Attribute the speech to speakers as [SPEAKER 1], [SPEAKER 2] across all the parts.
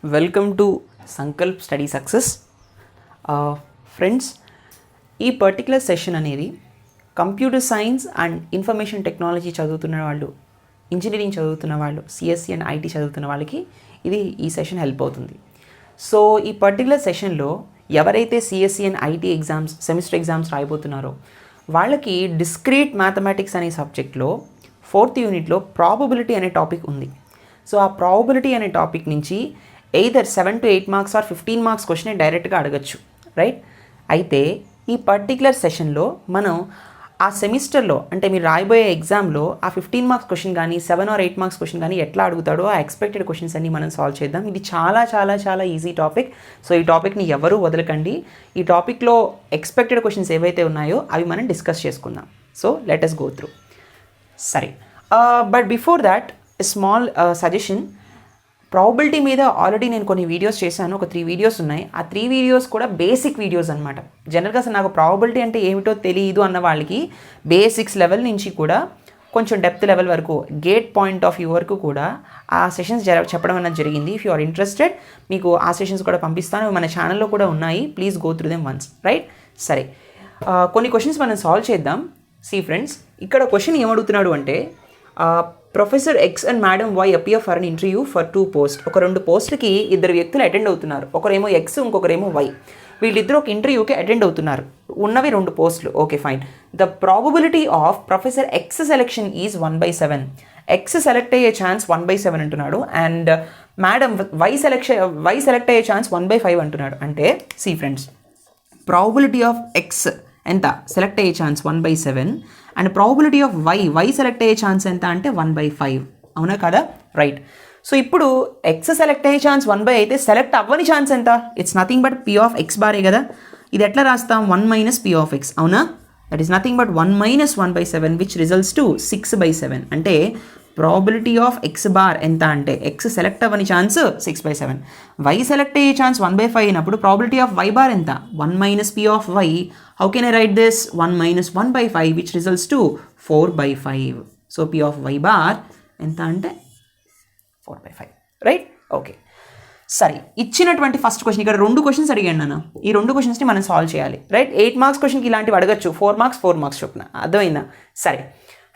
[SPEAKER 1] Welcome to Sankalp study success. Friends, ఈ particular session అనేది computer science and information technology చదువుతున్న వాళ్ళు, ఇంజనీరింగ్ చదువుతున్న వాళ్ళు, CSE అండ్ IT చదువుతున్న వాళ్ళకి ఈ సెషన్ హెల్ప్ అవుతుంది. సో ఈ పర్టికులర్ సెషన్లో ఎవరైతే CSE and IT exams, semester exams రాయబోతున్నారో వాళ్ళకి డిస్క్రీట్ మ్యాథమెటిక్స్ అనే సబ్జెక్ట్లో 4th యూనిట్లో ప్రాబబిలిటీ అనే టాపిక్ ఉంది. సో ఆ ప్రాబబిలిటీ అనే టాపిక్ నుంచి either 7 to 8 marks or 15 marks question డైరెక్ట్గా అడగచ్చు, రైట్? అయితే ఈ పర్టికులర్ సెషన్లో మనం ఆ సెమిస్టర్లో, అంటే మీరు రాయబోయే ఎగ్జామ్లో ఆ 15 మార్క్స్ క్వశ్చన్ కానీ 7 or 8 మార్క్స్ క్వశ్చన్ కానీ ఎట్లా అడుగుతాడో ఆ ఎక్స్పెక్టెడ్ క్వశ్చన్స్ అన్ని మనం సాల్వ్ చేద్దాం. ఇది చాలా చాలా చాలా ఈజీ టాపిక్. సో ఈ టాపిక్ని ఎవరూ వదలకండి. ఈ టాపిక్లో ఎక్స్పెక్టెడ్ క్వశ్చన్స్ ఏవైతే ఉన్నాయో అవి మనం డిస్కస్ చేసుకుందాం. So let us go through. సరే, but before that small suggestion. Probability మీద ఆల్రెడీ నేను కొన్ని వీడియోస్ చేశాను, ఒక 3 వీడియోస్ ఉన్నాయి. ఆ 3 వీడియోస్ కూడా బేసిక్ వీడియోస్ అనమాట. జనరల్గా అసలు నాకు ప్రాబబిలిటీ అంటే ఏమిటో తెలియదు అన్న వాళ్ళకి బేసిక్స్ లెవెల్ నుంచి కూడా కొంచెం డెప్త్ లెవెల్ వరకు, గేట్ పాయింట్ ఆఫ్ వ్యూ వరకు కూడా ఆ సెషన్స్ చెప్పడం అన్నది జరిగింది. ఇఫ్ యూ ఆర్ ఇంట్రెస్టెడ్, మీకు ఆ సెషన్స్ కూడా పంపిస్తాను. మన ఛానల్లో కూడా ఉన్నాయి. Please go through them once, right? సరే, కొన్ని క్వశ్చన్స్ మనం సాల్వ్ చేద్దాం. సీ ఫ్రెండ్స్, ఇక్కడ క్వశ్చన్ ఏమడుగుతున్నాడు అంటే, professor X and madam Y appear for an interview for 2 post. ఒక 2 పోస్టులకి 2 వ్యక్తులు అటెండ్ అవుతున్నారు. ఒకరేమో ఎక్స్, ఇంకొకరేమో వై. వీళ్ళిద్దరూ ఒక ఇంటర్వ్యూకి అటెండ్ అవుతున్నారు. ఉన్నవి 2 పోస్టులు. Okay, fine. The probability of professor x selection is 1/7. X select అయ్యే ఛాన్స్ 1/7 అంటున్నాడు. అండ్ మేడం వై సెలెక్ట్ అయ్యే ఛాన్స్ 1/5 అంటున్నాడు. అంటే see friends, probability of X ఎంత? సెలెక్ట్ అయ్యే chance 1/7. And probability of y select అయ్యే ఛాన్స్ ఎంత అంటే 1/5. అవునా కదా? రైట్. సో ఇప్పుడు ఎక్స్ సెలెక్ట్ అయ్యే ఛాన్స్ 1/5 అయితే సెలెక్ట్ అవ్వని ఛాన్స్ ఎంత? It's nothing but P of x బారే కదా. ఇది ఎట్లా రాస్తాం? 1 - P of x. అవునా? That is nothing but 1 - 1/7 which results to 6/7. అంటే ప్రాబిలిటీ ఆఫ్ ఎక్స్ బార్ ఎంత అంటే, ఎక్స్ సెలెక్ట్ అవ్వని ఛాన్స్ 6/7, వై సెలెక్ట్ అయ్యే ఛాన్స్ 1/5 అయినప్పుడు ప్రాబిలిటీ ఆఫ్ వై బార్ ఎంత? 1 - P of y. How can I right this? 1 - 1/5 which results to 4/5. So P of y bar ఎంత అంటే 4/5, right? Okay, సరే. ఇచ్చినటువంటి ఫస్ట్ క్వశ్చన్, ఇక్కడ 2 క్వశ్చన్స్ అడిగాను నన్ను. ఈ 2 క్వశ్చన్స్ని మనం సాల్వ్ చేయాలి, రైట్? 8 మార్క్స్ క్వశ్చన్కి ఇలాంటివి అడగచ్చు. 4 మార్క్స్ చొప్పున. అర్థమైందా? సరే,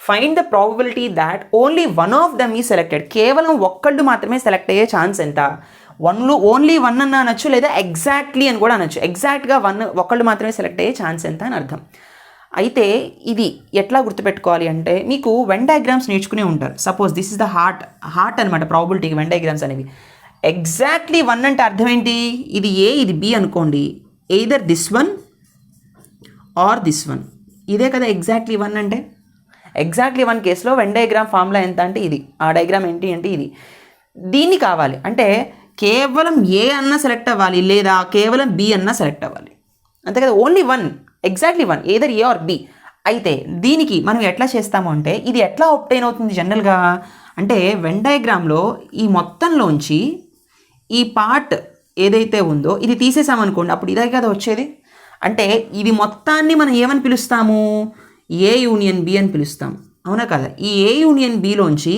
[SPEAKER 1] find the probability that only one of them ఈ సెలెక్టెడ్. కేవలం ఒక్కళ్ళు మాత్రమే సెలెక్ట్ అయ్యే ఛాన్స్ ఎంత? ఓన్లీ 1 అన్న అనొచ్చు, లేదా ఎగ్జాక్ట్లీ అని కూడా అనొచ్చు. ఎగ్జాక్ట్గా ఒక్కళ్ళు మాత్రమే సెలెక్ట్ అయ్యే ఛాన్స్ ఎంత అని అర్థం. అయితే ఇది ఎట్లా గుర్తుపెట్టుకోవాలి అంటే, మీకు వెన్ డయాగ్రామ్స్ నేర్చుకునే ఉంటారు. Suppose this is the heart అనమాట ప్రాబబిలిటీకి వెన్ డయాగ్రామ్స్ అనేవి. ఎగ్జాక్ట్లీ 1 అంటే అర్థం ఏంటి? ఇది ఏ, ఇది బి అనుకోండి. Either this one or this one. ఇదే కదా ఎగ్జాక్ట్లీ 1 అంటే. ఎగ్జాక్ట్లీ 1 కేసులో వెన్ డయాగ్రామ్ ఫార్ములా ఎంత అంటే ఇది. ఆ డయాగ్రామ్ ఏంటి అంటే ఇది. దీన్ని కావాలి అంటే కేవలం ఏ అన్నా సెలెక్ట్ అవ్వాలి, లేదా కేవలం బి అన్నా సెలెక్ట్ అవ్వాలి, అంతే కదా. Only 1, exactly 1, either A or B. అయితే దీనికి మనం ఎట్లా చేస్తాము అంటే, ఇది ఎట్లా ఒబ్టైన్ అవుతుంది జనరల్గా అంటే, వెన్ డయాగ్రామ్లో ఈ మొత్తంలోంచి ఈ పార్ట్ ఏదైతే ఉందో ఇది తీసేసామనుకోండి, అప్పుడు ఇదే కదా వచ్చేది. అంటే ఇది మొత్తాన్ని మనం ఏమని పిలుస్తాము? ఏ యూనియన్ బి అని పిలుస్తాం. అవునా కదా? ఈ ఏ యూనియన్ బిలోంచి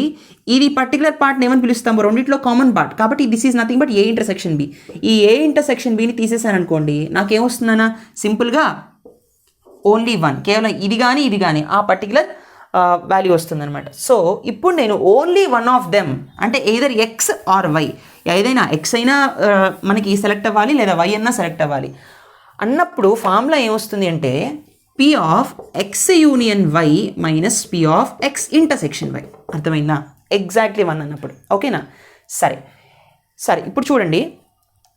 [SPEAKER 1] ఇది పర్టికులర్ పార్ట్ని ఏమని పిలుస్తాము? రెండిట్లో కామన్ పార్ట్. కాబట్టి this is nothing but A intersection B. ఈ ఏ ఇంటర్సెక్షన్ బిని తీసేసాను అనుకోండి, నాకేమొస్తుందన్నా? సింపుల్గా ఓన్లీ 1, కేవలం ఇది కానీ ఆ పర్టికులర్ వాల్యూ వస్తుందన్నమాట. సో ఇప్పుడు నేను ఓన్లీ 1 ఆఫ్ దెమ్ అంటే ఎయిదర్ ఎక్స్ ఆర్ వై, ఏదైనా ఎక్స్ అయినా మనకి సెలెక్ట్ అవ్వాలి, లేదా వై అన్నా సెలెక్ట్ అవ్వాలి అన్నప్పుడు ఫార్ములా ఏమొస్తుంది అంటే, P of x union y minus P of x intersection y. అర్థమైందా? ఎగ్జాక్ట్లీ 1 అన్నప్పుడు. ఓకేనా? సరే ఇప్పుడు చూడండి,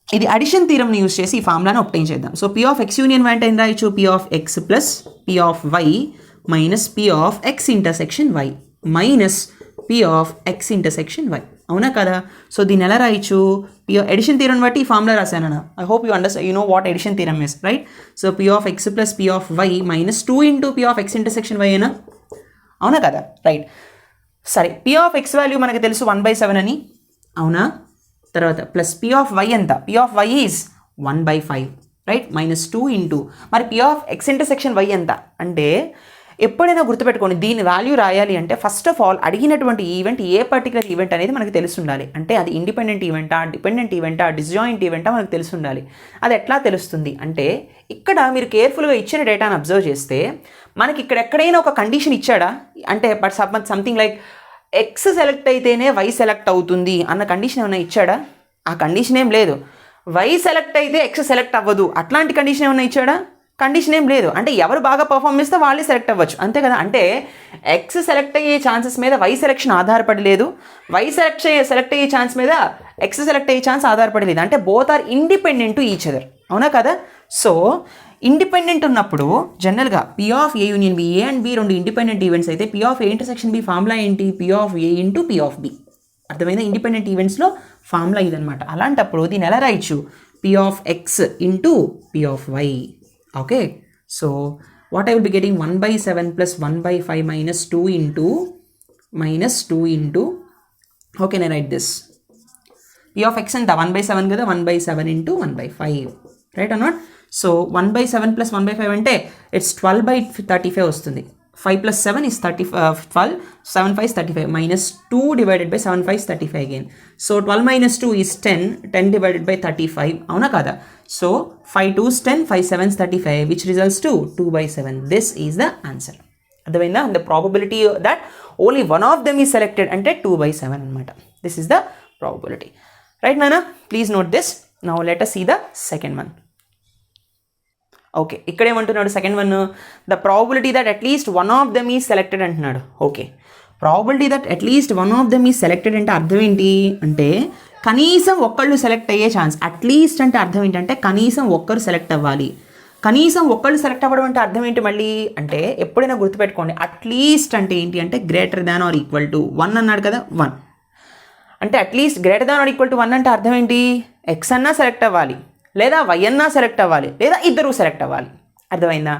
[SPEAKER 1] ఇది అడిషన్ థీరమ్ని యూజ్ చేసి ఈ ఫార్ములాను ఒబ్టైన్ చేద్దాం. So P of x union y అంటే ఏం రాయొచ్చు? P of x plus P of y minus P of x intersection y minus P of x intersection y. అవునా కదా? సో దీన్ని ఎలా రాయొచ్చు? ఎడిషన్ థీరం బట్టి ఈ ఫార్ములా రాశాను. I hope you understand, you know what addition theorem is, right? So P of x plus P of y minus 2 into P of x intersection y అయినా. అవునా కదా? రైట్. సరే, P of x వాల్యూ మనకు తెలుసు 1/7 అని. అవునా? తర్వాత plus P of y ఎంత? P of y is 1/5, right? Minus 2 into మరి P of x intersection y ఎంత అంటే, ఎప్పుడైనా గుర్తుపెట్టుకోండి, దీని వాల్యూ రాయాలి అంటే ఫస్ట్ ఆఫ్ ఆల్ అడిగినటువంటి ఈవెంట్ ఏ పర్టికులర్ ఈవెంట్ అనేది మనకు తెలిసి ఉండాలి. అంటే అది ఇండిపెండెంట్ ఈవెంటా, డిపెండెంట్ ఈవెంటా, డిస్జాయింట్ ఈవెంటా మనకు తెలిసి ఉండాలి. అది ఎట్లా తెలుస్తుంది అంటే ఇక్కడ మీరు కేర్ఫుల్గా ఇచ్చిన డేటాను అబ్జర్వ్ చేస్తే మనకి ఇక్కడ ఎక్కడైనా ఒక కండిషన్ ఇచ్చాడా అంటే but something like X select అయితేనే వై సెలెక్ట్ అవుతుంది అన్న కండిషన్ ఏమైనా ఇచ్చాడా? ఆ కండిషన్ ఏం లేదు. వై సెలెక్ట్ అయితే ఎక్స్ సెలెక్ట్ అవ్వదు అట్లాంటి కండిషన్ ఏమైనా ఇచ్చాడా? కండిషన్ ఏం లేదు. అంటే ఎవరు బాగా పర్ఫామ్ చేస్తే వాళ్ళే సెలెక్ట్ అవ్వచ్చు, అంతే కదా. అంటే ఎక్స్ సెలెక్ట్ అయ్యే ఛాన్సెస్ మీద వై సెలెక్షన్ ఆధారపడి లేదు, వై సెలెక్ట్ అయ్యే ఛాన్స్ మీద ఎక్స్ సెలెక్ట్ అయ్యే ఛాన్స్ ఆధారపడి లేదు. అంటే both are independent to each other, అవునా కదా. సో ఇండిపెండెంట్ ఉన్నప్పుడు జనరల్గా P of A union B, A and B రెండు ఇండిపెండెంట్ ఈవెంట్స్ అయితే P of A intersection B formula ఏంటి? P of A into P of B. అర్థమైందా? Independent ఈవెంట్స్లో ఫార్ములా ఇదనమాట. అలాంటప్పుడు దీన్ని ఎలా రాయొచ్చు? P of X into P of Y. Okay, so what I will be getting 1/7 plus 1/5 minus 2 into okay నేను write this P of X ఎంత 1/7 కదా, 1/7 into 1/5, right or not? So 1/7 plus 1/5 అంటే ఇట్స్ 12/35 వస్తుంది. 5 plus 7 is 12, 7 5 is 35, minus 2 divided by 7 5 is 35 again. So 12 minus 2 is 10, 10 divided by 35, avuna kada. So 5 2 is 10, 5 7 is 35, which results to 2/7. This is the answer. Adavaina, the probability that only one of them is selected ante 2/7 anamata. This is the probability. Right Nana, please note this. Now let us see the second one. Okay, ఇక్కడ ఏమంటున్నాడు second one? The probability that at least one of them is selected అంటున్నాడు. Okay, probability that at least one of them is selected అంటే అర్థం ఏంటి అంటే కనీసం ఒక్కళ్ళు select అయ్యే ఛాన్స్. అట్లీస్ట్ అంటే అర్థం ఏంటంటే కనీసం ఒక్కరు సెలెక్ట్ అవ్వాలి. కనీసం ఒక్కళ్ళు సెలెక్ట్ అవ్వడం అంటే అర్థం ఏంటి మళ్ళీ అంటే ఎప్పుడైనా గుర్తుపెట్టుకోండి, అట్లీస్ట్ అంటే ఏంటి అంటే greater than or equal to 1 అన్నాడు కదా, 1 అంటే at least greater than or equal to 1 అంటే అర్థం ఏంటి? ఎక్స్ అన్నా సెలెక్ట్ అవ్వాలి, లేదా వై అన్నా సెలెక్ట్ అవ్వాలి, లేదా ఇద్దరు సెలెక్ట్ అవ్వాలి. అర్థమైందా?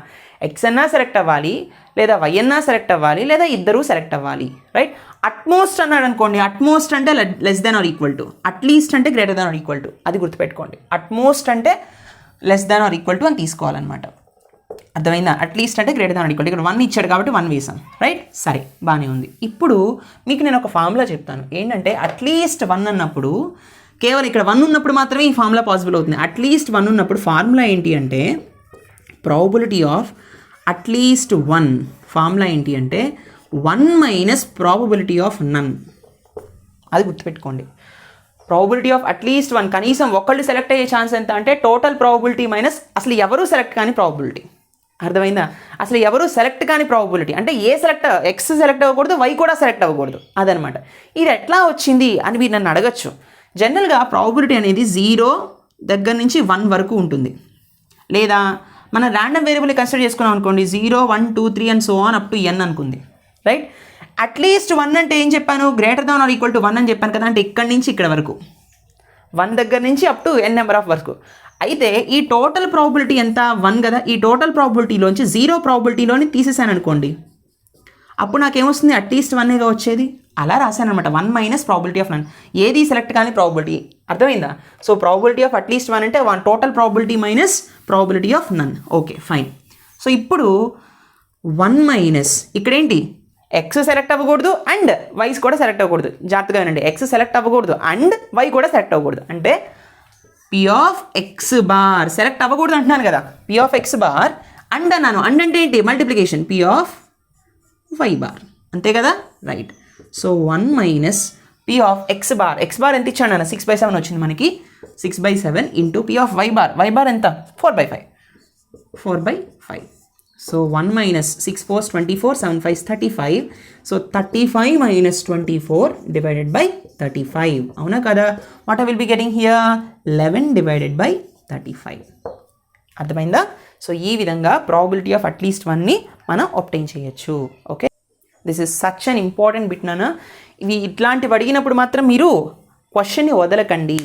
[SPEAKER 1] ఎక్స్ అన్నా సెలెక్ట్ అవ్వాలి, లేదా వై అన్నా సెలెక్ట్ అవ్వాలి, లేదా ఇద్దరు సెలెక్ట్ అవ్వాలి, రైట్? అట్మోస్ట్ అన్నాడు అనుకోండి, అట్మోస్ట్ అంటే less than or equal to, at least అంటే greater than or equal to, అది గుర్తుపెట్టుకోండి. అట్మోస్ట్ అంటే less than or equal to అని తీసుకోవాలన్నమాట. అర్థమైందా? అట్లీస్ట్ అంటే greater than or equal to. ఇక్కడ 1 ఇచ్చాడు కాబట్టి 1 వేసాం, రైట్? సరే, బాగానే ఉంది. ఇప్పుడు మీకు నేను ఒక ఫార్ములా చెప్తాను. ఏంటంటే అట్లీస్ట్ 1 అన్నప్పుడు కేవలం ఇక్కడ 1 ఉన్నప్పుడు మాత్రమే ఈ ఫార్ములా పాసిబుల్ అవుతుంది. అట్లీస్ట్ 1 ఉన్నప్పుడు ఫార్ములా ఏంటి అంటే ప్రాబిలిటీ ఆఫ్ అట్లీస్ట్ 1 ఫార్ములా ఏంటి అంటే 1 మైనస్ ప్రాబిలిటీ ఆఫ్ నన్. అది గుర్తుపెట్టుకోండి. ప్రాబిలిటీ ఆఫ్ అట్లీస్ట్ 1 కనీసం ఒకళ్ళు సెలెక్ట్ అయ్యే ఛాన్స్ ఎంత అంటే టోటల్ ప్రాబిలిటీ మైనస్ అసలు ఎవరు సెలెక్ట్ కానీ ప్రాబిలిటీ. అర్థమైందా? అసలు ఎవరు సెలెక్ట్ కానీ ప్రాబిలిటీ అంటే ఏ సెలెక్ట్ ఎక్స్ సెలెక్ట్ అవ్వకూడదు, వై కూడా సెలెక్ట్ అవ్వకూడదు, అదనమాట. ఇది ఎట్లా వచ్చింది అని మీరు నన్ను అడగచ్చు. జనరల్గా ప్రాబిలిటీ అనేది 0 దగ్గర నుంచి 1 వరకు ఉంటుంది. లేదా మన ర్యాండమ్ వేరియబుల్ని కన్సిడర్ చేసుకున్నాం అనుకోండి, 0 1 2 3 and so on up to n అనుకుంది, రైట్? అట్లీస్ట్ 1 అంటే ఏం చెప్పాను? Greater than or equal to 1 అని చెప్పాను కదా. అంటే ఇక్కడి నుంచి ఇక్కడ వరకు 1 దగ్గర నుంచి up to n number of వరకు. అయితే ఈ టోటల్ ప్రాబిలిటీ ఎంత? 1 కదా. ఈ టోటల్ ప్రాబిలిటీలోంచి 0 ప్రాబిలిటీలోని తీసేసాను అనుకోండి, అప్పుడు నాకేమొస్తుంది? అట్లీస్ట్ 1గా వచ్చేది. అలా రాశాను అనమాట. 1 మైనస్ ప్రాబిలిటీ ఆఫ్ నన్, ఏది సెలెక్ట్ కానీ ప్రాబిలిటీ. అర్థమైందా? సో ప్రాబిలిటీ ఆఫ్ అట్లీస్ట్ 1 అంటే 1 total probability minus probability of none. Okay, fine. So ఇప్పుడు 1 మైనస్ ఇక్కడేంటి? ఎక్స్ సెలెక్ట్ అవ్వకూడదు అండ్ వైస్ కూడా సెలెక్ట్ అవ్వకూడదు. జాగ్రత్తగా వినండి, ఎక్స్ సెలెక్ట్ అవ్వకూడదు అండ్ వై కూడా సెలెక్ట్ అవ్వకూడదు. అంటే P of x bar select అవ్వకూడదు అంటున్నాను కదా, P of x bar and అన్నాను. అండ్ అంటే ఏంటి? Multiplication P of y bar, అంతే కదా, right? So 1 minus P of x bar, x bar ఎంత ఇచ్చాను అన్న 6/7 వచ్చింది మనకి, 6/7 into P of y bar, y bar ఎంత? 4/5. So 1 minus 6 4 24, 7 5 35. So 35 minus 24 divided by 35, అవునా కదా? What I will be getting here? 11 divided by 35. అర్థమైందా? సో ఈ విధంగా ప్రాబిలిటీ ఆఫ్ అట్లీస్ట్ 1ని మనం ఆబ్టైన్ చేయొచ్చు. Okay, this is such an important bit నాన్న. ఇవి ఇట్లాంటివి అడిగినప్పుడు మాత్రం మీరు క్వశ్చన్ని వదలకండి.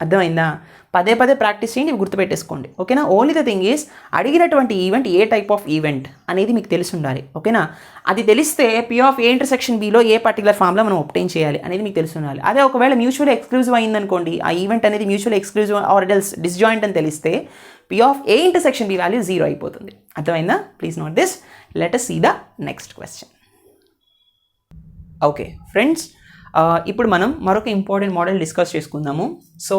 [SPEAKER 1] అర్థమైందా? పదే పదే ప్రాక్టీస్ చేయండి, ఇవి గుర్తుపెట్టేసుకోండి. ఓకేనా? ఓన్లీ ద థింగ్ ఈజ్ అడిగినటువంటి event A type of event అనేది మీకు తెలిసి ఉండాలి. ఓకేనా? అది తెలిస్తే P of A intersection below A particular ఫామ్లో మనం ఆబ్టైన్ చేయాలి అనేది మీకు తెలిసి ఉండాలి. అదే ఒకవేళ మ్యూచువల్ ఎక్స్క్లూజివ్ అయిందనుకోండి, ఆ ఈవెంట్ అనేది mutual exclusive or else disjoint అని తెలిస్తే P of A intersection B value 0 అయిపోతుంది. అర్థమైందా? Please note this. Let us see the next question. Okay friends, ఇప్పుడు మనం మరొక ఇంపార్టెంట్ మోడల్ డిస్కస్ చేసుకుందాము. సో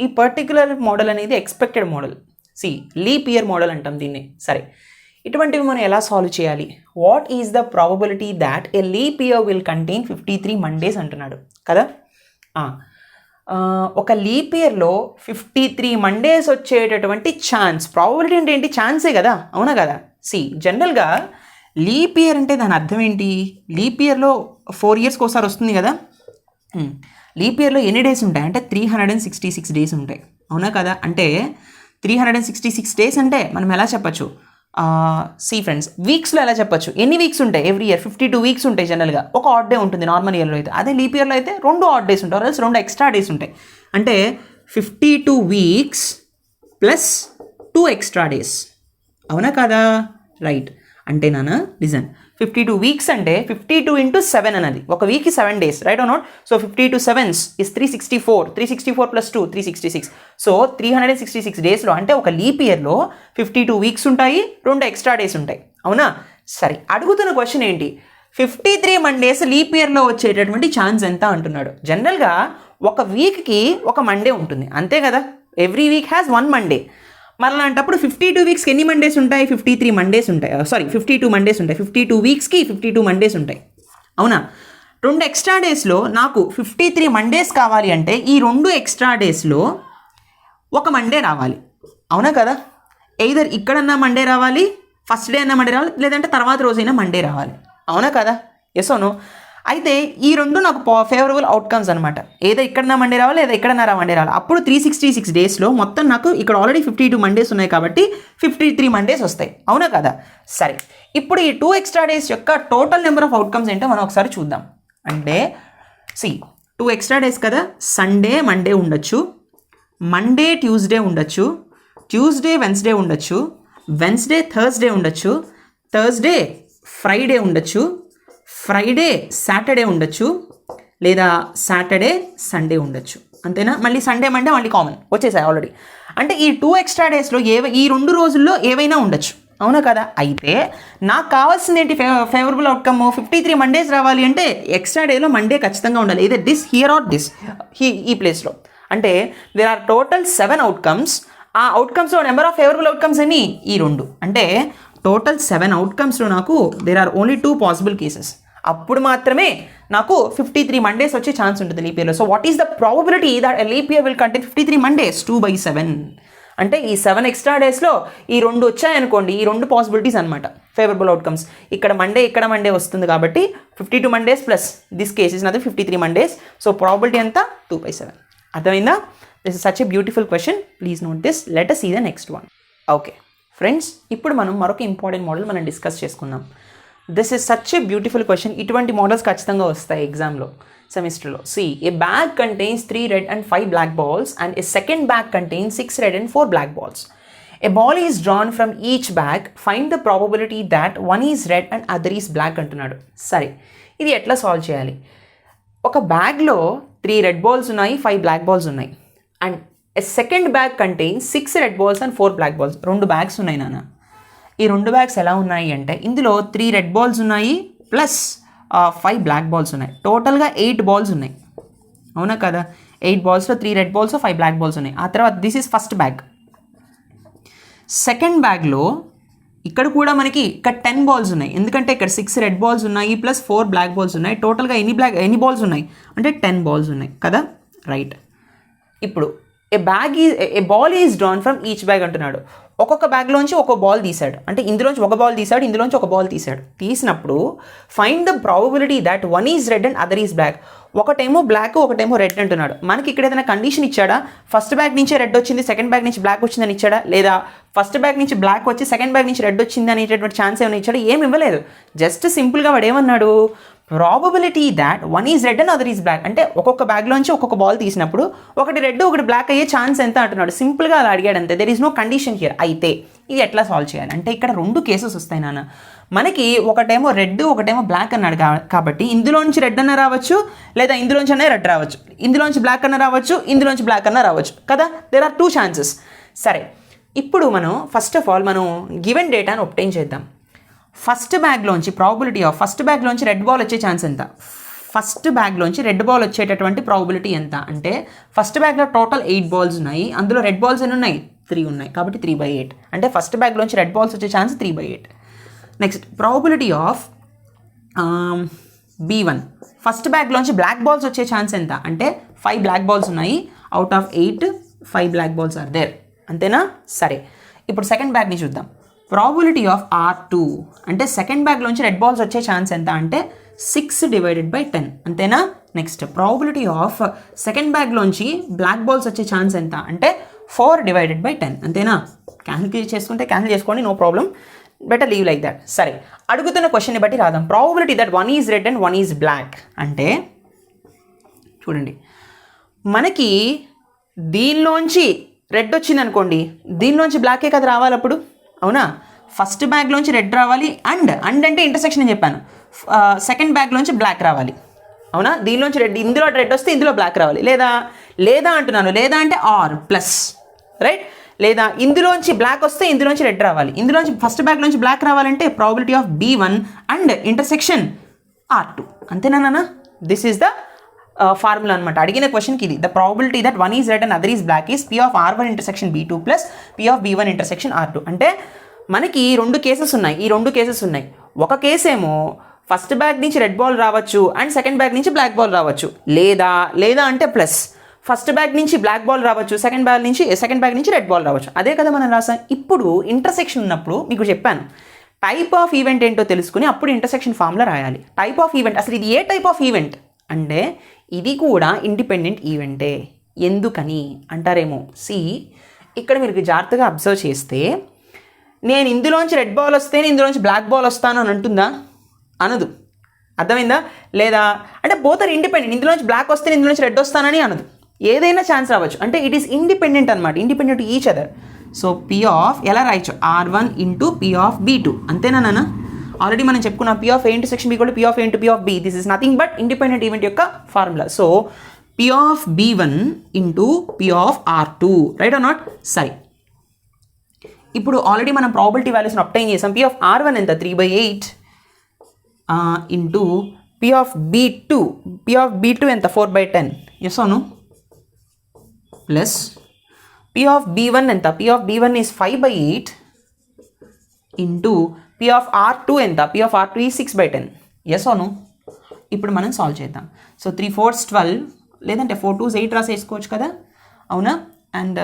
[SPEAKER 1] ఈ పర్టికులర్ మోడల్ అనేది expected model, leap year model అంటాం దీన్ని. సరే, ఇటువంటివి మనం ఎలా సాల్వ్ చేయాలి? What is the probability that a leap year will contain 53 Mondays అంటున్నాడు కదా. ఒక లీప్ ఇయర్లో 53 మండేస్ వచ్చేటటువంటి ఛాన్స్, ప్రాబబిలిటీ అంటే ఏంటి? ఛాన్సే కదా, అవునా కదా. జనరల్గా లీప్ ఇయర్ అంటే దాని అర్థం ఏంటి? లీప్ ఇయర్లో 4 yearsకి ఒకసారి వస్తుంది కదా. లీప్ ఇయర్లో ఎన్ని డేస్ ఉంటాయి అంటే 366 డేస్ ఉంటాయి, అవునా కదా. అంటే 366 డేస్ అంటే మనం ఎలా చెప్పచ్చు? ఫ్రెండ్స్, వీక్స్లో ఎలా చెప్పచ్చు? ఎన్ని వీక్స్ ఉంటాయి ఎవ్రీ ఇయర్? 52 వీక్స్ ఉంటాయి జనరల్గా. ఒక ఆడ్ డే ఉంటుంది నార్మల్ ఇయర్లో అయితే. అదే లీప్ ఇయర్లో అయితే 2 ఆడ్ డేస్ ఉంటాయి, అలా 2 ఎక్స్ట్రా డేస్ ఉంటాయి. అంటే 52 వీక్స్ ప్లస్ 2 ఎక్స్ట్రా డేస్, అవునా కదా. రైట్. అంటే నాన్న లిజన్, 52 వీక్స్ అంటే 52 into 7 అన్నది ఒక వీక్కి 7 days, right or not? So 52 7s is 364, 364 plus 2 366. So 366 డేస్లో అంటే ఒక లీప్ ఇయర్లో 52 వీక్స్ ఉంటాయి, 2 ఎక్స్ట్రా డేస్ ఉంటాయి, అవునా. సరే, అడుగుతున్న క్వశ్చన్ ఏంటి? 53 మండేస్ లీప్ ఇయర్లో వచ్చేటటువంటి ఛాన్స్ ఎంత అంటున్నాడు. జనరల్గా ఒక వీక్కి ఒక మండే ఉంటుంది, అంతే కదా. Every week has 1 Monday. మళ్ళీ అంటప్పుడు 52 వీక్స్కి ఎన్ని మండేస్ ఉంటాయి? 53 మండేస్ ఉంటాయి. 52 మండేస్ ఉంటాయి. 52 వీక్స్కి 52 మండేస్ ఉంటాయి, అవునా. 2 ఎక్స్ట్రా డేస్లో నాకు 53 మండేస్ కావాలి అంటే ఈ 2 ఎక్స్ట్రా డేస్లో ఒక మండే రావాలి, అవునా కదా. ఎయిదర్ ఇక్కడన్నా మండే రావాలి, ఫస్ట్ డే అన్నా మండే రావాలి, లేదంటే తర్వాత రోజైనా మండే రావాలి, అవునా కదా. ఎస్ అవును. అయితే ఈ 2 నాకు ఫేవరబుల్ అవుట్కమ్స్ అనమాట. ఏదో ఇక్కడన్నా మండే రావాలి, లేదా ఎక్కడన్నా మండే రావాలి. అప్పుడు 366 డేస్లో మొత్తం నాకు ఇక్కడ ఆల్రెడీ 52 మండేస్ ఉన్నాయి కాబట్టి 53 మండేస్ వస్తాయి, అవునా కదా. సరే, ఇప్పుడు ఈ 2 ఎక్స్ట్రా డేస్ యొక్క టోటల్ నెంబర్ ఆఫ్ అవుట్కమ్స్ ఏంటో మనం ఒకసారి చూద్దాం. అంటే 2 ఎక్స్ట్రా డేస్ కదా. సండే మండే ఉండొచ్చు, మండే ట్యూస్డే ఉండొచ్చు, ట్యూస్డే వెన్స్డే ఉండొచ్చు, వెన్స్డే థర్స్డే ఉండొచ్చు, థర్స్డే ఫ్రైడే ఉండొచ్చు, ఫ్రైడే సాటర్డే ఉండొచ్చు, లేదా సాటర్డే సండే ఉండొచ్చు, అంతేనా. మళ్ళీ సండే మండే మళ్ళీ కామన్ వచ్చేసాయి ఆల్రెడీ. అంటే ఈ 2 ఎక్స్ట్రా డేస్లో ఈ 2 రోజుల్లో ఏవైనా ఉండొచ్చు, అవునా కదా. అయితే నాకు కావాల్సింది ఏంటి? ఫేవరబుల్ అవుట్కమ్ 53 మండేస్ రావాలి అంటే ఎక్స్ట్రా డేలో మండే ఖచ్చితంగా ఉండాలి, ఇదే దిస్ హియర్ ఆర్ దిస్ ఈ ప్లేస్లో. అంటే దేర్ ఆర్ టోటల్ 7 అవుట్కమ్స్. ఆ అవుట్కమ్స్లో నెంబర్ ఆఫ్ ఫేవరబుల్ అవుట్కమ్స్ ఎన్ని? ఈ 2. అంటే టోటల్ 7 అవుట్కమ్స్లో నాకు there are only 2 possible cases. అప్పుడు మాత్రమే నాకు 53 మండేస్ వచ్చే ఛాన్స్ ఉంటుంది లీప్ ఇయర్లో. So what is the probability that a leap year will contain 53 Mondays? 2/7. అంటే ఈ 7 ఎక్స్ట్రా డేస్లో ఈ 2 వచ్చాయనుకోండి, ఈ 2 పాసిబిలిటీస్ అనమాట ఫేవరబుల్ అవుట్కమ్స్. ఇక్కడ మండే వస్తుంది కాబట్టి 52 Mondays plus this case is nothing 53 Mondays. So probability ఎంత? 2/7. అర్థమైందా? This is such a beautiful question, please note this. Let us see the next one. Okay friends, ఇప్పుడు మనం మరొక ఇంపార్టెంట్ మోడల్ మనం discuss చేసుకుందాం. This is such a beautiful question. ఇటువంటి models ఖచ్చితంగా వస్తాయి ఎగ్జామ్లో, సెమిస్టర్లో. ఏ bag contains 3 red and 5 black balls and a second bag contains 6 red and 4 black balls. A ball is drawn from each bag. Find the probability that one is red and other is black అంటున్నాడు. సరే, ఇది ఎట్లా solve చేయాలి? ఒక బ్యాగ్లో 3 red balls ఉన్నాయి, 5 black balls ఉన్నాయి. And a second bag contains 6 red balls and 4 black balls. 2 bags ఉన్నాయి నాన్న. ఈ 2 బ్యాగ్స్ ఎలా ఉన్నాయి అంటే ఇందులో 3 రెడ్ బాల్స్ ఉన్నాయి ప్లస్ 5 బ్లాక్ బాల్స్ ఉన్నాయి. టోటల్గా 8 బాల్స్ ఉన్నాయి, అవునా కదా. 8 బాల్స్లో 3 రెడ్ బాల్స్ 5 బ్లాక్ బాల్స్ ఉన్నాయి. ఆ తర్వాత this is first bag. Second బ్యాగ్లో ఇక్కడ కూడా మనకి ఇక్కడ 10 బాల్స్ ఉన్నాయి, ఎందుకంటే ఇక్కడ 6 రెడ్ బాల్స్ ఉన్నాయి ప్లస్ 4 బ్లాక్ బాల్స్ ఉన్నాయి. టోటల్గా ఎన్ని బాల్స్ ఉన్నాయి అంటే 10 బాల్స్ ఉన్నాయి కదా. రైట్. ఇప్పుడు a ball is drawn from each bag అంటున్నాడు. ఒక్కొక్క బ్యాగ్లోంచి ఒక బాల్ తీశాడు, అంటే ఇందులోంచి ఒక బాల్ తీశాడు, ఇందులోంచి ఒక బాల్ తీశాడు. తీసినప్పుడు find the probability that one is red and other is black. ఒకటేమో బ్లాక్, ఒకటేమో రెడ్ అంటున్నాడు. మనకి ఇక్కడ ఏదైనా కండిషన్ ఇచ్చాడా? ఫస్ట్ బ్యాగ్ నుంచే రెడ్ వచ్చింది, సెకండ్ బ్యాగ్ నుంచి బ్లాక్ వచ్చిందని ఇచ్చాడా? లేదా ఫస్ట్ బ్యాగ్ నుంచి బ్లాక్ వచ్చి సెకండ్ బ్యాగ్ నుంచి రెడ్ వచ్చింది అనేటటువంటి ఛాన్స్ ఏమైనా ఇచ్చాడా? ఏమి ఇవ్వలేదు. జస్ట్ సింపుల్గా వాడు ఏమన్నాడు? Probability that one is red and other is black. అంటే ఒక్కొక్క బ్యాగ్లోంచి ఒక్కొక్క బాల్ తీసినప్పుడు ఒకటి రెడ్ ఒకటి బ్లాక్ అయ్యే ఛాన్స్ ఎంత అంటున్నాడు. సింపుల్గా అలా అడిగాడు అంతే. There is no condition here. అయితే ఇది ఎట్లా సాల్వ్ చేయాలి అంటే ఇక్కడ 2 కేసెస్ వస్తాయి నాన్న. మనకి ఒకటేమో రెడ్, ఒకటేమో బ్లాక్ అన్నాడు కాబట్టి ఇందులోంచి రెడ్ అన్న రావచ్చు, లేదా ఇందులోంచి అనే రెడ్ రావచ్చు, ఇందులోంచి బ్లాక్ అన్న రావచ్చు, ఇందులోంచి బ్లాక్ అన్న రావచ్చు కదా. There are 2 chances. సరే, ఇప్పుడు మనం ఫస్ట్ ఆఫ్ ఆల్ మనం గివెన్ డేటాను ఒబ్టైన్ చేద్దాం. ఫస్ట్ బ్యాగ్లోంచి ప్రాబబిలిటీ ఆఫ్ ఫస్ట్ బ్యాగ్లోంచి రెడ్ బాల్ వచ్చే ఛాన్స్ ఎంత? ఫస్ట్ బ్యాగ్లోంచి రెడ్ బాల్ వచ్చేటటువంటి ప్రాబబిలిటీ ఎంత అంటే ఫస్ట్ బ్యాగ్లో టోటల్ 8 బాల్స్ ఉన్నాయి, అందులో రెడ్ బాల్స్ ఎన్ని ఉన్నాయి? 3 ఉన్నాయి, కాబట్టి 3/8 అంటే ఫస్ట్ బ్యాగ్లోంచి రెడ్ బాల్స్ వచ్చే chance 3/8. Next probability of B1 first బ్యాగ్లోంచి బ్లాక్ బాల్స్ వచ్చే ఛాన్స్ ఎంత అంటే 5 బ్లాక్ బాల్స్ ఉన్నాయి, out of 8 5 black balls are there, అంతేనా? సరే, ఇప్పుడు సెకండ్ బ్యాగ్ని చూద్దాం. ప్రాబబిలిటీ ఆఫ్ R2 అంటే సెకండ్ బ్యాగ్లోంచి రెడ్ బాల్స్ వచ్చే ఛాన్స్ ఎంత అంటే 6/10, అంతేనా? నెక్స్ట్ ప్రాబబిలిటీ ఆఫ్ సెకండ్ బ్యాగ్లోంచి బ్లాక్ బాల్స్ వచ్చే ఛాన్స్ ఎంత అంటే 4/10, అంతేనా? క్యాన్సిల్ చేసుకుంటే క్యాన్సిల్ చేసుకోండి, no problem, better leave like that. సరే, అడుగుతున్న క్వశ్చన్ని బట్టి రాదాం. Probability that 1 is red and 1 is black అంటే చూడండి, మనకి దీనిలోంచి రెడ్ వచ్చింది అనుకోండి, దీనిలోంచి బ్లాకే కదా రావాలి అప్పుడు, అవునా? ఫస్ట్ బ్యాగ్లోంచి రెడ్ రావాలి, అండ్ అంటే ఇంటర్సెక్షన్ అని చెప్పాను, సెకండ్ బ్యాగ్లోంచి బ్లాక్ రావాలి, అవునా? దీనిలోంచి రెడ్, ఇందులో రెడ్ వస్తే ఇందులో బ్లాక్ రావాలి, లేదా అంటున్నాను, లేదా అంటే ఆర్ ప్లస్, రైట్? లేదా ఇందులోంచి బ్లాక్ వస్తే ఇందులోంచి రెడ్ రావాలి, ఇందులోంచి ఫస్ట్ బ్యాగ్లోంచి బ్లాక్ రావాలంటే probability of B1 and intersection R2, అంతేనా నాన్న? దిస్ ఈస్ ద ఫార్ములా అనమాట. అడిగిన క్వశ్చన్కి ఇది. The probability that 1 is red and other is black is P of R1 intersection B2 plus P of B1 intersection R2. అంటే మనకి ఈ రెండు కేసెస్ ఉన్నాయి. ఒక కేసేమో ఫస్ట్ బ్యాగ్ నుంచి రెడ్ బాల్ రావచ్చు అండ్ సెకండ్ బ్యాగ్ నుంచి బ్లాక్ బాల్ రావచ్చు, లేదా అంటే ప్లస్ ఫస్ట్ బ్యాగ్ నుంచి బ్లాక్ బాల్ రావచ్చు, సెకండ్ బ్యాగ్ నుంచి రెడ్ బాల్ రావచ్చు. అదే కదా మనం రాసాం. ఇప్పుడు ఇంటర్సెక్షన్ ఉన్నప్పుడు మీకు చెప్పాను, టైప్ ఆఫ్ ఈవెంట్ ఏంటో తెలుసుకుని అప్పుడు ఇంటర్సెక్షన్ ఫార్ములా రాయాలి. టైప్ ఆఫ్ ఈవెంట్, అసలు ఇది ఏ టైప్ ఆఫ్ ఈవెంట్ అంటే ఇది కూడా ఇండిపెండెంట్ ఈవెంటే. ఎందుకని అంటారేమో, ఇక్కడ మీరు జాగ్రత్తగా అబ్జర్వ్ చేస్తే, నేను ఇందులోంచి రెడ్ బాల్ వస్తే నేను ఇందులోంచి బ్లాక్ బాల్ వస్తాను అని అంటుందా? అనదు. అర్థమైందా? లేదా అంటే బోత్ ఆర్ ఇండిపెండెంట్. ఇందులోంచి బ్లాక్ వస్తే నేను ఇందులోంచి రెడ్ వస్తానని అనదు. ఏదైనా ఛాన్స్ రావచ్చు, అంటే ఇట్ ఈస్ ఇండిపెండెంట్ అనమాట, independent to each other. So P of ఎలా రాయచ్చు? R1 into P of B2, అంతేనా నాన్న? ఆల్రెడీ మనం చెప్పుకున్నాం, P of A intersection B కూడా P of A into P of B. This is nothing but independent event యొక్క formula. So P of B1 into P of R2, right or not? సరే, ఇప్పుడు already మనం probability వాల్యూస్ని obtain చేసాం. P of R1 ఎంత? 3/8 into P of B2 ఎంత? 4/10, yes అవును, plus P of B1 ఎంత? P of B1 is 5/8 into P of R2 ఎంత? P of R2 is 6/10, yes అవును. ఇప్పుడు మనం సాల్వ్ చేద్దాం. సో 3 4s 12, లేదంటే 4 2s 8 రాసేసుకోవచ్చు కదా, అవునా? And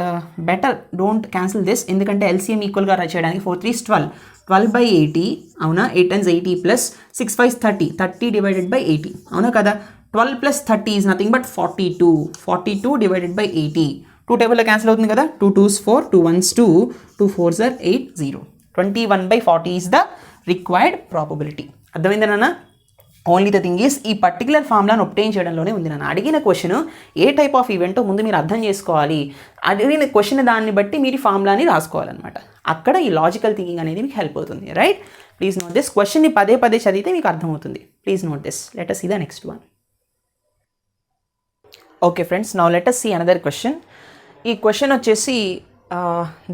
[SPEAKER 1] better don't cancel this, ఎందుకంటే ఎల్సిఎం ఈక్వల్గా చేయడానికి 4 3s 12, 12/80, అవునా? 8 times 80 ప్లస్ 6 5s 30, 30/80, అవునా కదా? 12 plus 30 is nothing but 42 divided by 80. 2 టేబుల్లో క్యాన్సిల్ అవుతుంది కదా, 2 2s 4, 2 1s 2, 2 4s are 8, 0. 21/40 is the required probability. అర్థమైందా నాన్న? ఓన్లీ ద థింగ్ ఈస్ ఈ పర్టికులర్ ఫార్ములాను ఒబ్టైన్ చేయడంలోనే ఉంది నాన్న. అడిగిన క్వశ్చన్ ఏ టైప్ ఆఫ్ ఈవెంటో ముందు మీరు అర్థం చేసుకోవాలి. అడిగిన క్వశ్చన్ దాన్ని బట్టి మీరు ఫార్ములాని రాసుకోవాలన్నమాట. అక్కడ ఈ లాజికల్ థింకింగ్ అనేది మీకు హెల్ప్ అవుతుంది, రైట్? Please note this. క్వశ్చన్ని పదే చదివితే మీకు అర్థమవుతుంది. Please note this. Let us see the next one. Okay friends, now let us see another question. ఈ క్వశ్చన్ వచ్చేసి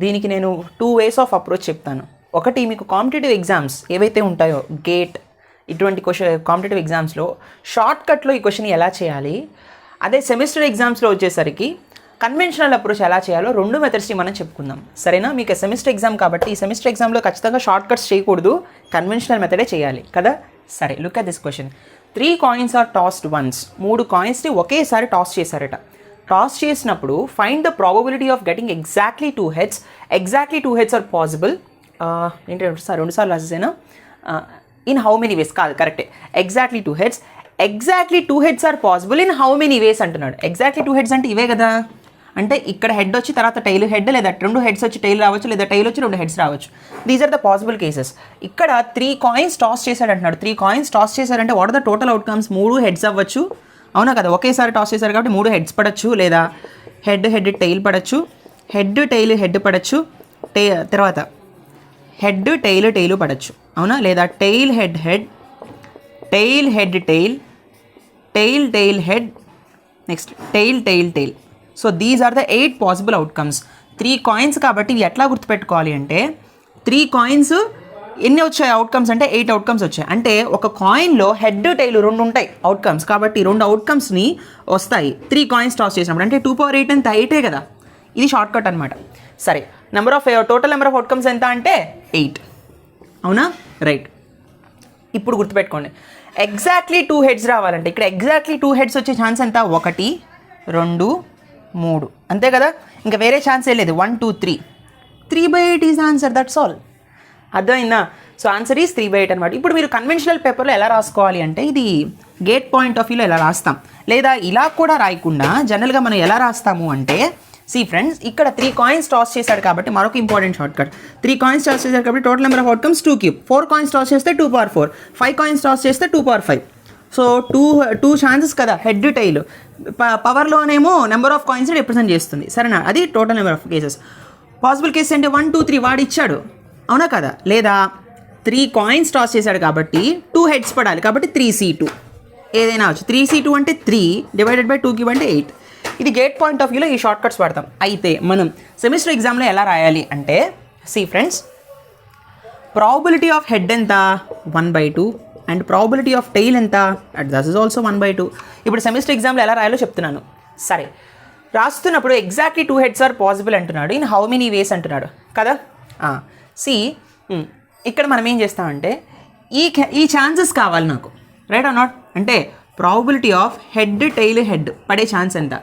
[SPEAKER 1] దీనికి నేను 2 ways ఆఫ్ అప్రోచ్ చెప్తాను. ఒకటి, మీకు కాంపిటేటివ్ ఎగ్జామ్స్ ఏవైతే ఉంటాయో, గేట్ ఇటువంటి కాంపిటేటివ్ ఎగ్జామ్స్లో షార్ట్ కట్లో ఈ క్వశ్చన్ ఎలా చేయాలి, అదే సెమిస్టర్ ఎగ్జామ్స్లో వచ్చేసరికి కన్వెన్షనల్ అప్రోచ్ ఎలా చేయాలో 2 మెథడ్స్ని మనం చెప్పుకుందాం, సరేనా? మీకు సెమిస్టర్ ఎగ్జామ్ కాబట్టి ఈ సెమిస్టర్ ఎగ్జామ్లో ఖచ్చితంగా షార్ట్ కట్స్ చేయకూడదు, కన్వెన్షనల్ మెథడే చేయాలి కదా. సరే, look at this question. 3 coins are tossed once. 3 కాయిన్స్ని ఒకేసారి టాస్ చేశారట. టాస్ చేసినప్పుడు find the probability of getting exactly 2 heads. Exactly 2 heads are possible. ఏంటి 2 సార్లు రాసేసేనా? ఇన్ హౌ మెనీ వేస్ కాదు, కరెక్టే. Exactly 2 heads. Exactly 2 heads are possible in how many ways అంటున్నాడు. ఎగ్జాక్ట్లీ 2 heads అంటే ఇవే కదా, అంటే ఇక్కడ హెడ్ వచ్చి తర్వాత టైల్ హెడ్, లేదా 2 heads వచ్చి టైల్ రావచ్చు, లేదా టైల్ వచ్చి 2 heads రావచ్చు. These are the possible cases. ఇక్కడ 3 coins టాస్ చేశాడు అంటున్నాడు. 3 coins టాస్ చేశారంటే what are the total outcomes? 3 heads అవ్వచ్చు, అవునా కదా? ఒకేసారి టాస్ చేశారు కాబట్టి 3 heads పడచ్చు, లేదా హెడ్ టైల్ పడచ్చు, హెడ్ టైల్ పడచ్చు, తర్వాత హెడ్ టైల్ పడచ్చు, అవునా? లేదా tail head tail head, next tail. So these are the 8 possible outcomes. 3 coins కాబట్టి ఇవి ఎట్లా గుర్తుపెట్టుకోవాలి అంటే 3 coins ఎన్ని వచ్చాయి అవుట్కమ్స్ అంటే 8 అవుట్కమ్స్ వచ్చాయి. అంటే ఒక కాయిన్లో హెడ్ టైల్ 2 ఉంటాయి అవుట్కమ్స్. కాబట్టి 2 అవుట్కమ్స్ని వస్తాయి 3 కాయిన్స్ టాస్ చేసినప్పుడు. అంటే 2/8 ఎంత 8 కదా. ఇది షార్ట్ కట్ అనమాట. సరే, టోటల్ నెంబర్ ఆఫ్ అవుట్కమ్స్ ఎంత అంటే 8. అవునా? రైట్. ఇప్పుడు గుర్తుపెట్టుకోండి, ఎగ్జాక్ట్లీ 2 హెడ్స్ రావాలంటే ఇక్కడ ఎగ్జాక్ట్లీ 2 హెడ్స్ వచ్చే ఛాన్స్ ఎంత 1 2 3 అంతే కదా. ఇంకా వేరే ఛాన్స్ ఏ లేదు. 1 2 3 3/8 ఈజ్ ఆన్సర్. That's all. అర్థమైందా? సో ఆన్సర్ ఈజ్ 3/8 అనమాట. ఇప్పుడు మీరు కన్వెన్షనల్ పేపర్లో ఎలా రాసుకోవాలి అంటే ఇది గేట్ పాయింట్ ఆఫ్ వ్యూలో ఎలా రాస్తాం, లేదా ఇలా కూడా రాయకుండా జనరల్గా మనం ఎలా రాస్తాము అంటే, సి ఫ్రెండ్స్, ఇక్కడ 3 కాయిన్స్ టాస్ చేశాడు కాబట్టి మరొక important shortcut. 3 coins toss చేశాడు కాబట్టి total number of outcomes 2 4 coins toss చేస్తే 2/4, 5 కాయిన్స్ టాస్ చేస్తే 2/5. సో టూ ఛాన్సెస్ కదా హెడ్ టైల్. పవర్లోనేమో నెంబర్ ఆఫ్ కాయిన్స్ రిప్రజెంట్ చేస్తుంది. సరేనా? అది total number of cases. Possible cases అంటే 1 2 3 వాడు ఇచ్చాడు, అవునా కదా. లేదా 3 కాయిన్స్ టాస్ చేశాడు కాబట్టి 2 హెడ్స్ పడాలి కాబట్టి 3C2 ఏదైనా వచ్చు. 3C2 అంటే 3 డివైడెడ్ బై 2 అంటే 8. ఇది గేట్ పాయింట్ ఆఫ్ వ్యూలో ఈ షార్ట్ కట్స్ వాడతాం. అయితే మనం సెమిస్టర్ ఎగ్జామ్లో ఎలా రాయాలి అంటే, see friends, probability of head ఎంత 1/2 అండ్ ప్రాబిలిటీ ఆఫ్ టెయిల్ ఎంత దట్ ఈస్ ఆల్సో 1/2. ఇప్పుడు సెమిస్టర్ ఎగ్జామ్లో ఎలా రాయాలో చెప్తున్నాను. సరే, రాస్తున్నప్పుడు ఎగ్జాక్ట్లీ 2 హెడ్స్ ఆర్ పాసిబుల్ అంటున్నాడు. ఇన్ హౌ మెనీ వేస్ అంటున్నాడు కదా. ఇక్కడ మనం ఏం చేస్తామంటే ఈ ఛాన్సెస్ కావాలి నాకు, రైట్ ఆర్ నాట్. అంటే probability of head tail head పడే ఛాన్స్ ఎంత,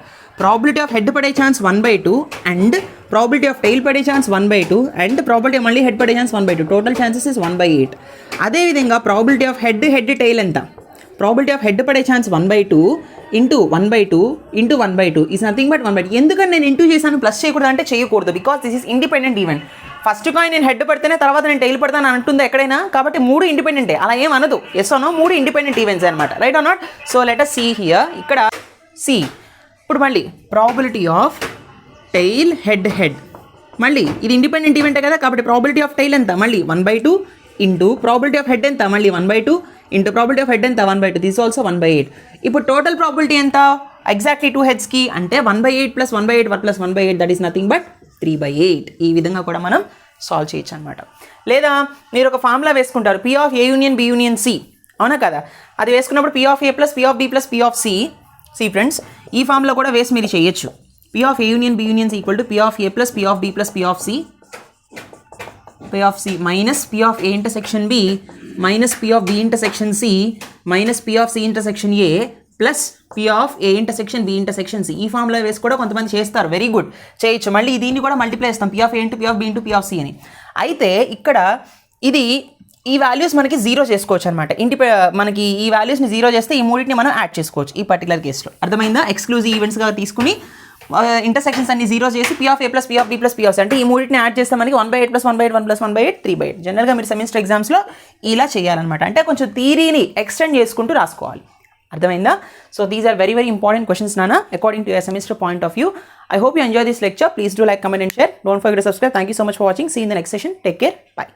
[SPEAKER 1] ప్రాబిలిటీ ఆఫ్ హెడ్ పడే chance 1/2 and probability of tail పడే ఛాన్స్ 1/2 అండ్ ప్రాబిలిటీ మళ్ళీ హెడ్ పడే ఛాన్స్ 1/2. Total chances is 1/8. అదేవిధంగా ప్రాబిలిటీ ఆఫ్ హెడ్ టెయిల్ ఎంత, ప్రాబిలిటీ ఆఫ్ హెడ్ పడే chance 1/2 into 1/2 into 1/2 is nothing but 1/2. ఎందుకని నేను ఇంటూ చేశాను ప్లస్ చేయకూడదు అంటే చేయకూడదు, because this is independent event. First coin నేను హెడ్ పడితేనే తర్వాత నేను టెయిల్ పడతాను అంటుందా ఎక్కడైనా. కాబట్టి 3 ఇండిపెండెంటే, అలా ఏం అనదు. ఎస్ అనో 3 ఇండిపెండెంట్ ఈవెంట్స్ అనమాట, right or not. So let us see here. ఇక్కడ సి ఇప్పుడు మళ్ళీ ప్రాబిలిటీ ఆఫ్ టెయిల్ హెడ్ మళ్ళీ ఇది ఇండిపెండెంట్ ఈవెంటే కదా. కాబట్టి ప్రాబిలిటీ ఆఫ్ టెయిల్ ఎంత మళ్ళీ 1/2 ఇంటూ ప్రాబిలిటీ ఆఫ్ హెడ్ ఎంత మళ్ళీ 1/2 ఇంటూ ప్రాబిలిటీ ఆఫ్ హెడ్ ఎంత 1/2. This also 1/8. ఇప్పుడు టోటల్ ప్రాబిలిటీ ఎంత ఎగ్జాక్ట్లీ 2 హెడ్స్కి అంటే 1/8 + 1/8 + 1/8 దట్ ఈస్ నథింగ్ బట్ 3/8. ఈ విధంగా కూడా మనం సాల్వ్ చేయొచ్చు అనమాట. లేదా మీరు ఒక ఫార్ములా వేసుకుంటారు, P of A union B union C, అవునా కదా. అది వేసుకున్నప్పుడు P of A + P of B + P of C. See friends, ఈ ఫార్ములా కూడా వేసి మీరు చేయొచ్చు. P of A union B union C = P of A + P of B + P of C, P of C minus P of A intersection B minus P of B intersection C minus P of C intersection A plus P of A intersection B intersection C. ఈ formula వేసి కూడా కొంతమంది చేస్తారు, very good, చేయొచ్చు. మళ్ళీ దీన్ని కూడా multiply చేస్తాం, P of A into P of B into P of C అని. అయితే ఇక్కడ ఇది ఈ వాల్యూస్ మనకి 0 చేసుకోవచ్చు అనమాట. మనకి ఈ వాల్యూస్ని 0 చేస్తే ఈ మూడింటిని మనం యాడ్ చేసుకోవచ్చు ఈ పర్టికులర్ కేసులో. అర్థమైందా? ఎక్స్క్లూజివ్ ఈవెంట్స్గా తీసుకుని ఇంటర్సెక్షన్స్ అన్ని 0 చేసి P of A + P of B + P of C అంటే ఈ మూడింటిని యాడ్ చేస్తే మనకి 1/8 + 1/8 1 + 1/8 3/8. జనరల్గా మీరు సెమిస్టర్ ఎగ్జామ్స్లో ఇలా చేయాలన్నమాట. అంటే కొంచెం థియరీని ఎక్స్టెండ్ చేసుకుంటూ రాసుకోవాలి. అర్థమైందా? So these are very important questions నానా according to your semester point of view. I hope you enjoy this lecture. Please do like, comment and share. Don't forget to subscribe. Thank you so much for watching. See you in the next session. Take care. Bye.